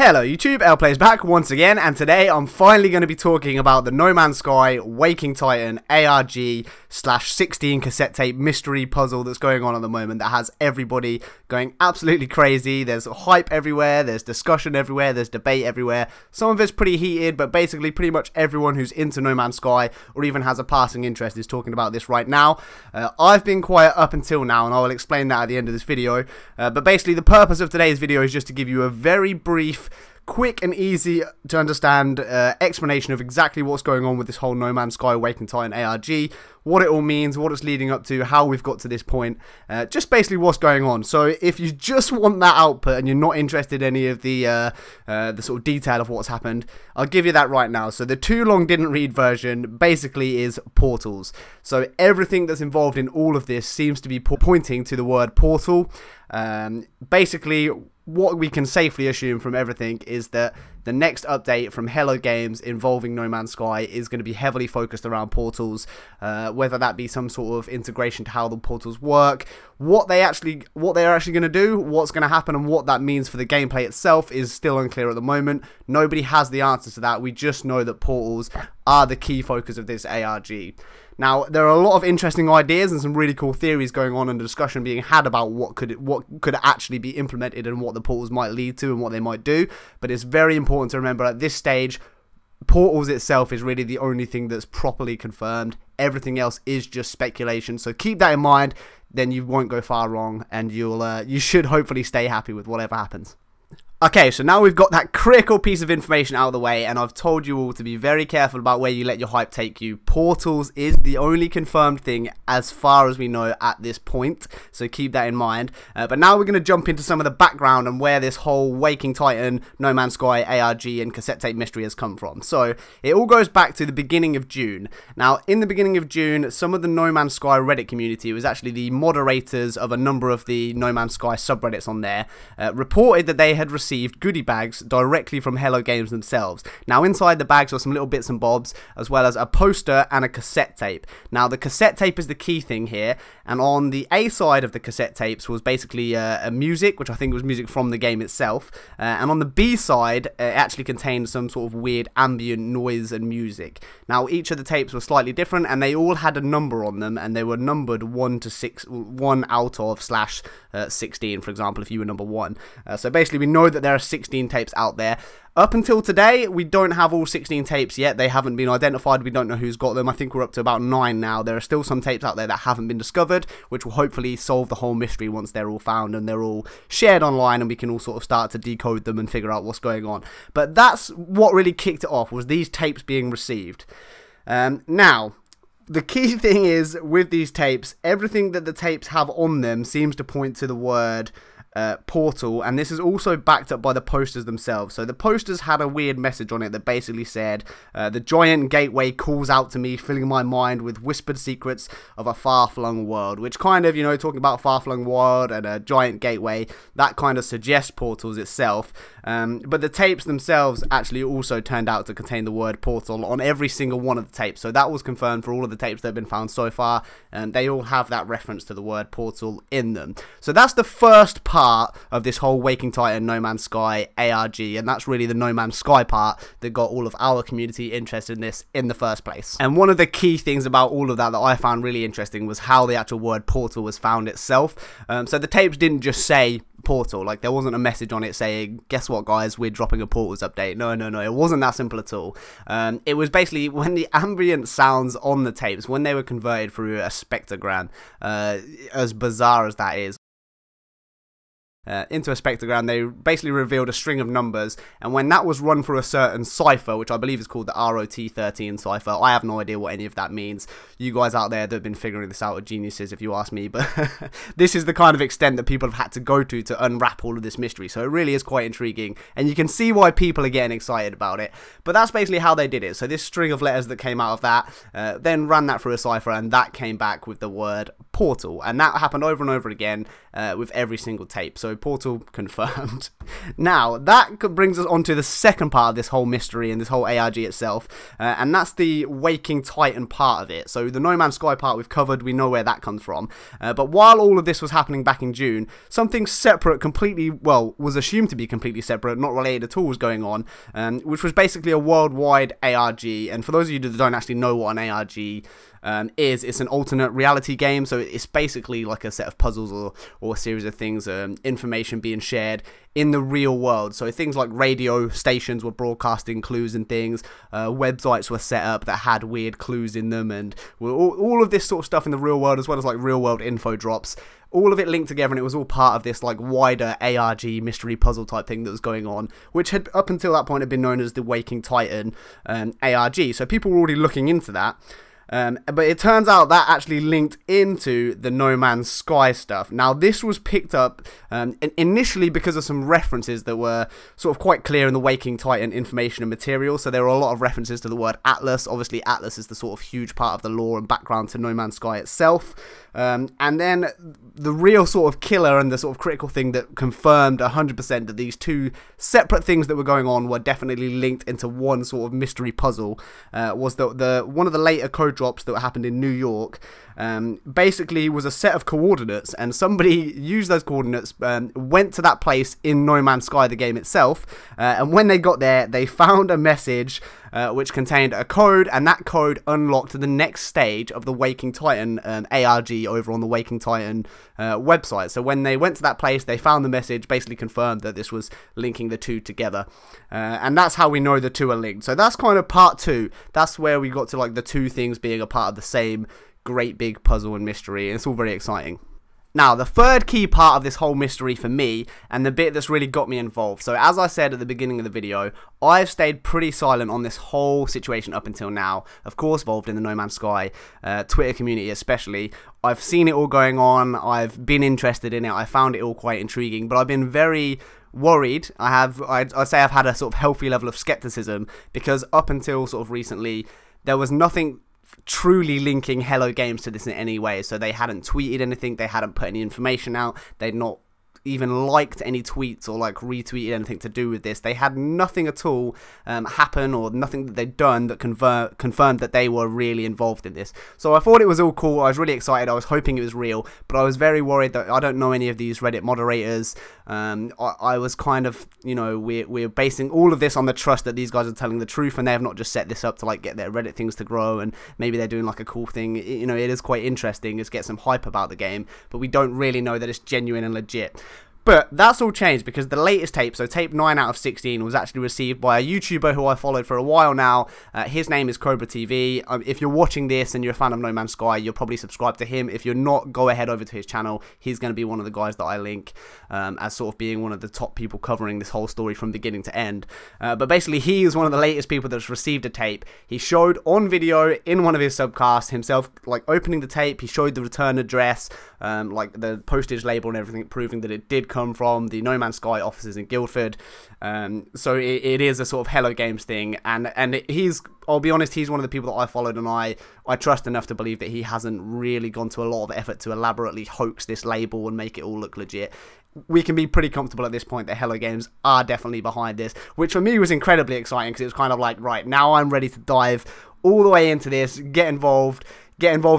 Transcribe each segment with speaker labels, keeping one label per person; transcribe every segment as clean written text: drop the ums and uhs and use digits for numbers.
Speaker 1: Hello YouTube, LPlay's back once again, and today I'm finally going to be talking about the No Man's Sky Waking Titan ARG/16 cassette tape mystery puzzle that's going on at the moment that has everybody going absolutely crazy. There's hype everywhere, there's discussion everywhere, there's debate everywhere. Some of it's pretty heated, but basically pretty much everyone who's into No Man's Sky or even has a passing interest is talking about this right now. I've been quiet up until now, and I will explain that at the end of this video, but basically the purpose of today's video is just to give you a very brief, quick and easy to understand explanation of exactly what's going on with this whole No Man's Sky Waking Titan ARG, what it all means, what it's leading up to, how we've got to this point, just basically what's going on. So if you just want that output and you're not interested in any of the sort of detail of what's happened, I'll give you that right now. So the too long didn't read version basically is portals. So everything that's involved in all of this seems to be pointing to the word portal. Basically, what we can safely assume from everything is that the next update from Hello Games involving No Man's Sky is going to be heavily focused around portals, whether that be some sort of integration to how the portals work, what they're actually going to do, what's going to happen, and what that means for the gameplay itself is still unclear at the moment. Nobody has the answers to that. We just know that portals are the key focus of this ARG. Now, there are a lot of interesting ideas and some really cool theories going on and a discussion being had about what could actually be implemented and what the portals might lead to and what they might do. But it's very important to remember at this stage, portals itself is really the only thing that's properly confirmed. Everything else is just speculation. So keep that in mind, then you won't go far wrong, and you should hopefully stay happy with whatever happens. Okay, so now we've got that critical piece of information out of the way, and I've told you all to be very careful about where you let your hype take you. Portals is the only confirmed thing as far as we know at this point, so keep that in mind. But now we're going to jump into some of the background and where this whole Waking Titan, No Man's Sky, ARG and cassette tape mystery has come from. So it all goes back to the beginning of June. Now, in the beginning of June, some of the No Man's Sky Reddit community, it was actually the moderators of a number of the No Man's Sky subreddits on there, reported that they had received goodie bags directly from Hello Games themselves. Now, inside the bags were some little bits and bobs, as well as a poster and a cassette tape. Now, the cassette tape is the key thing here, and on the A side of the cassette tapes was basically a music, which I think was music from the game itself, and on the B side, it actually contained some sort of weird ambient noise and music. Now, each of the tapes were slightly different, and they all had a number on them, and they were numbered 1 to 6, 1 out of /16, for example, if you were number 1. So basically, we know that there are 16 tapes out there. Up until today, we don't have all 16 tapes yet. They haven't been identified. We don't know who's got them. I think we're up to about 9 now. There are still some tapes out there that haven't been discovered, which will hopefully solve the whole mystery once they're all found and they're all shared online, and we can all sort of start to decode them and figure out what's going on. But that's what really kicked it off, was these tapes being received. Now, the key thing is, with these tapes, everything that the tapes have on them seems to point to the word portal, and this is also backed up by the posters themselves. So the posters had a weird message on it that basically said, the giant gateway calls out to me, filling my mind with whispered secrets of a far-flung world, which kind of, you know, talking about a far-flung world and a giant gateway, that kind of suggests portals itself. But the tapes themselves actually also turned out to contain the word portal on every single one of the tapes. So that was confirmed for all of the tapes that have been found so far, and they all have that reference to the word portal in them. So that's the first part of this whole Waking Titan No Man's Sky ARG, and that's really the No Man's Sky part that got all of our community interested in this in the first place. And one of the key things about all of that I found really interesting was how the actual word portal was found itself. So the tapes didn't just say portal, like there wasn't a message on it saying, guess what guys, we're dropping a portals update. No, it wasn't that simple at all. It was basically when the ambient sounds on the tapes, when they were converted through a spectrogram, as bizarre as that is, into a spectrogram, they basically revealed a string of numbers, and when that was run through a certain cipher, which I believe is called the ROT13 cipher, I have no idea what any of that means. You guys out there that have been figuring this out are geniuses if you ask me, but this is the kind of extent that people have had to go to unwrap all of this mystery, so it really is quite intriguing, and you can see why people are getting excited about it. But that's basically how they did it. So this string of letters that came out of that, then ran that through a cipher, and that came back with the word portal, and that happened over and over again with every single tape. So so Portal confirmed. Now, that brings us on to the second part of this whole mystery and this whole ARG itself, and that's the Waking Titan part of it. So the No Man's Sky part we've covered, we know where that comes from. But while all of this was happening back in June, something separate, completely, well, was assumed to be completely separate, not related at all, was going on, which was basically a worldwide ARG. And for those of you that don't actually know what an ARG it's an alternate reality game, so it's basically like a set of puzzles or a series of things, information being shared in the real world. So things like radio stations were broadcasting clues and things, websites were set up that had weird clues in them, and all of this sort of stuff in the real world, as well as like real world info drops, all of it linked together, and it was all part of this like wider ARG mystery puzzle type thing that was going on, which had up until that point had been known as the Waking Titan ARG. So people were already looking into that. But it turns out that actually linked into the No Man's Sky stuff. Now, this was picked up initially because of some references that were sort of quite clear in the Waking Titan information and material. So there were a lot of references to the word Atlas. Obviously, Atlas is the sort of huge part of the lore and background to No Man's Sky itself. And then the real sort of killer and the sort of critical thing that confirmed 100% that these two separate things that were going on were definitely linked into one sort of mystery puzzle was the one of the later code drops that happened in New York. Basically was a set of coordinates, and somebody used those coordinates, went to that place in No Man's Sky, the game itself, and when they got there, they found a message which contained a code, and that code unlocked the next stage of the Waking Titan ARG over on the Waking Titan website. So when they went to that place, they found the message, basically confirmed that this was linking the two together, and that's how we know the two are linked. So that's kind of part two. That's where we got to like the two things being a part of the same great big puzzle and mystery, and it's all very exciting. Now, the third key part of this whole mystery for me, and the bit that's really got me involved. So as I said at the beginning of the video, I've stayed pretty silent on this whole situation up until now. Of course, involved in the No Man's Sky Twitter community especially. I've seen it all going on, I've been interested in it, I found it all quite intriguing, but I've been very worried. I'd say I've had a sort of healthy level of skepticism, because up until sort of recently, there was nothing truly linking Hello Games to this in any way. So they hadn't tweeted anything, they hadn't put any information out, they'd not even liked any tweets or like retweeted anything to do with this. They had nothing at all happen, or nothing that they'd done that confirmed that they were really involved in this. So I thought it was all cool, I was really excited, I was hoping it was real, but I was very worried that I don't know any of these Reddit moderators. I was kind of, you know, we're basing all of this on the trust that these guys are telling the truth, and they have not just set this up to like get their Reddit things to grow, and maybe they're doing like a cool thing. You know, it is quite interesting, it's get some hype about the game, but we don't really know that it's genuine and legit. But that's all changed, because the latest tape, so tape 9 out of 16, was actually received by a YouTuber who I followed for a while now. His name is Cobra TV. If you're watching this and you're a fan of No Man's Sky, you're probably subscribed to him. If you're not, go ahead over to his channel. He's going to be one of the guys that I link as sort of being one of the top people covering this whole story from beginning to end. But basically, he is one of the latest people that's received a tape. He showed on video in one of his subcasts himself like opening the tape. He showed the return address, like the postage label and everything, proving that it did come from the No Man's Sky offices in Guildford. So it is a sort of Hello Games thing, and he's, I'll be honest, he's one of the people that I followed, and I trust enough to believe that he hasn't really gone to a lot of effort to elaborately hoax this label and make it all look legit. We can be pretty comfortable at this point that Hello Games are definitely behind this, which for me was incredibly exciting, because it was kind of like, right, now I'm ready to dive all the way into this, get involved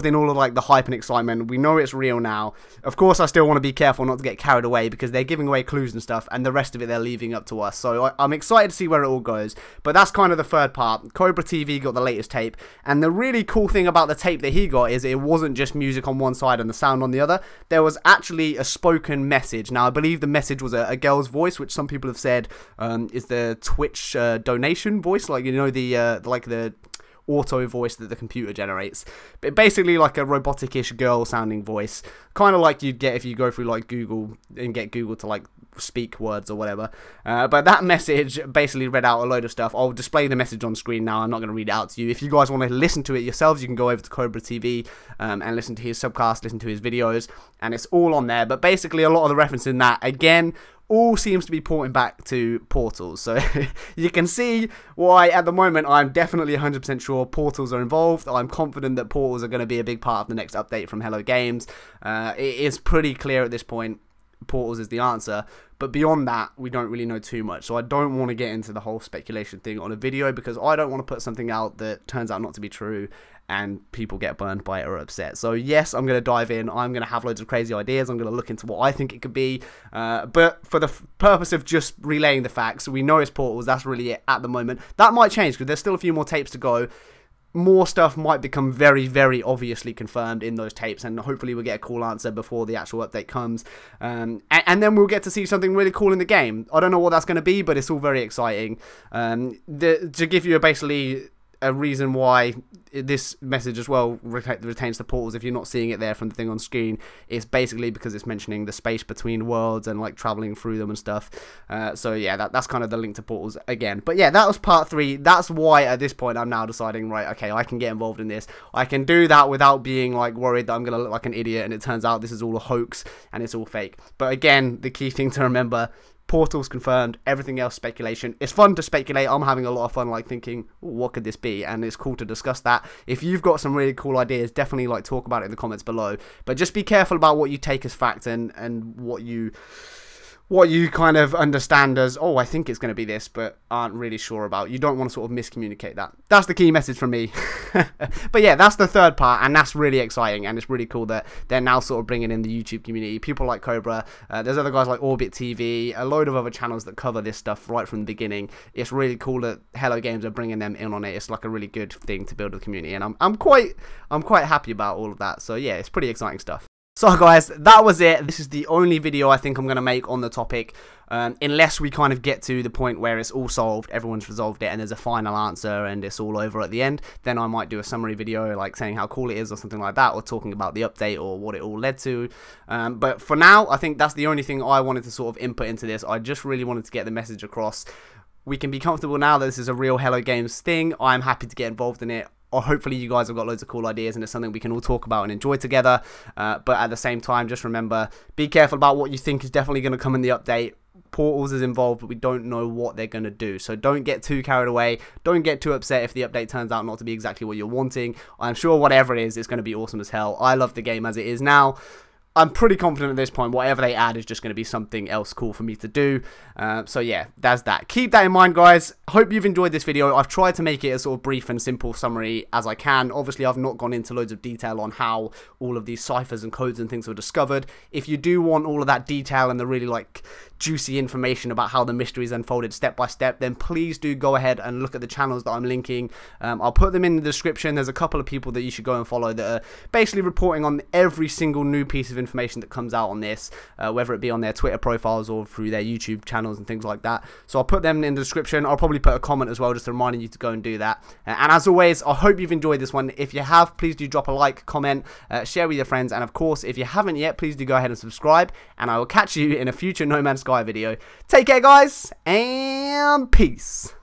Speaker 1: in all of like the hype and excitement. We know it's real now. Of course, I still want to be careful not to get carried away, because they're giving away clues and stuff, and the rest of it they're leaving up to us. So I'm excited to see where it all goes. But that's kind of the third part. Cobra TV got the latest tape, and the really cool thing about the tape that he got is it wasn't just music on one side and the sound on the other. There was actually a spoken message. Now, I believe the message was a girl's voice, which some people have said is the Twitch donation voice, like, you know, the auto voice that the computer generates, but basically like a robotic-ish girl sounding voice, kind of like you'd get if you go through like Google and get Google to like speak words or whatever. But that message basically read out a load of stuff. I'll display the message on screen now, I'm not going to read it out to you. If you guys want to listen to it yourselves, you can go over to Cobra TV and listen to his subcast, listen to his videos, and it's all on there. But basically a lot of the reference in that, again, all seems to be pointing back to Portals. So you can see why at the moment I'm definitely 100% sure Portals are involved. I'm confident that Portals are going to be a big part of the next update from Hello Games. It is pretty clear at this point. Portals is the answer. But beyond that, we don't really know too much. So I don't want to get into the whole speculation thing on a video, because I don't want to put something out that turns out not to be true and people get burned by it or upset. So yes, I'm going to dive in. I'm going to have loads of crazy ideas. I'm going to look into what I think it could be. But for the purpose of just relaying the facts, we know it's Portals. That's really it at the moment. That might change because there's still a few more tapes to go. More stuff might become very, very obviously confirmed in those tapes, and hopefully we'll get a cool answer before the actual update comes. And then we'll get to see something really cool in the game. I don't know what that's going to be, but it's all very exciting. To give you basically a reason why this message as well retains the portals, if you're not seeing it there from the thing on screen, it's basically because it's mentioning the space between worlds and like traveling through them and stuff. So yeah, that's kind of the link to portals again. But yeah, that was part 3. That's why at this point I'm now deciding, right, okay, I can get involved in this. I can do that without being like worried that I'm gonna look like an idiot and it turns out this is all a hoax and it's all fake. But again, the key thing to remember: Portals confirmed, everything else speculation. It's fun to speculate. I'm having a lot of fun like thinking, what could this be? And it's cool to discuss that. If you've got some really cool ideas, definitely like talk about it in the comments below. But just be careful about what you take as fact and what you kind of understand as, oh, I think it's going to be this, but aren't really sure about. You don't want to sort of miscommunicate that. That's the key message from me. But yeah, that's the third part, and that's really exciting, and it's really cool that they're now sort of bringing in the YouTube community. People like Cobra, there's other guys like Orbit TV, a load of other channels that cover this stuff right from the beginning. It's really cool that Hello Games are bringing them in on it. It's like a really good thing to build a community, and I'm quite happy about all of that. So yeah, it's pretty exciting stuff. So guys, that was it. This is the only video I think I'm going to make on the topic, unless we kind of get to the point where it's all solved, everyone's resolved it, and there's a final answer and it's all over at the end. Then I might do a summary video like saying how cool it is or something like that, or talking about the update or what it all led to. But for now, I think that's the only thing I wanted to sort of input into this. I just really wanted to get the message across. We can be comfortable now that this is a real Hello Games thing. I'm happy to get involved in it. Or hopefully you guys have got loads of cool ideas and it's something we can all talk about and enjoy together. But at the same time, just remember, be careful about what you think is definitely going to come in the update. Portals is involved, but we don't know what they're going to do. So don't get too carried away. Don't get too upset if the update turns out not to be exactly what you're wanting. I'm sure whatever it is, it's going to be awesome as hell. I love the game as it is now. I'm pretty confident at this point whatever they add is just going to be something else cool for me to do. So yeah, that's that. Keep that in mind, guys. Hope you've enjoyed this video. I've tried to make it as sort of brief and simple summary as I can. Obviously, I've not gone into loads of detail on how all of these ciphers and codes and things were discovered. If you do want all of that detail and the really like juicy information about how the mysteries unfolded step by step, then please do go ahead and look at the channels that I'm linking. I'll put them in the description. There's a couple of people that you should go and follow that are basically reporting on every single new piece of information that comes out on this, whether it be on their Twitter profiles or through their YouTube channels and things like that. So I'll put them in the description. I'll probably put a comment as well, just reminding you to go and do that. And as always, I hope you've enjoyed this one. If you have, please do drop a like, comment, share with your friends, and of course, if you haven't yet, please do go ahead and subscribe, and I will catch you in a future No Man's Sky video. Take care, guys, and peace.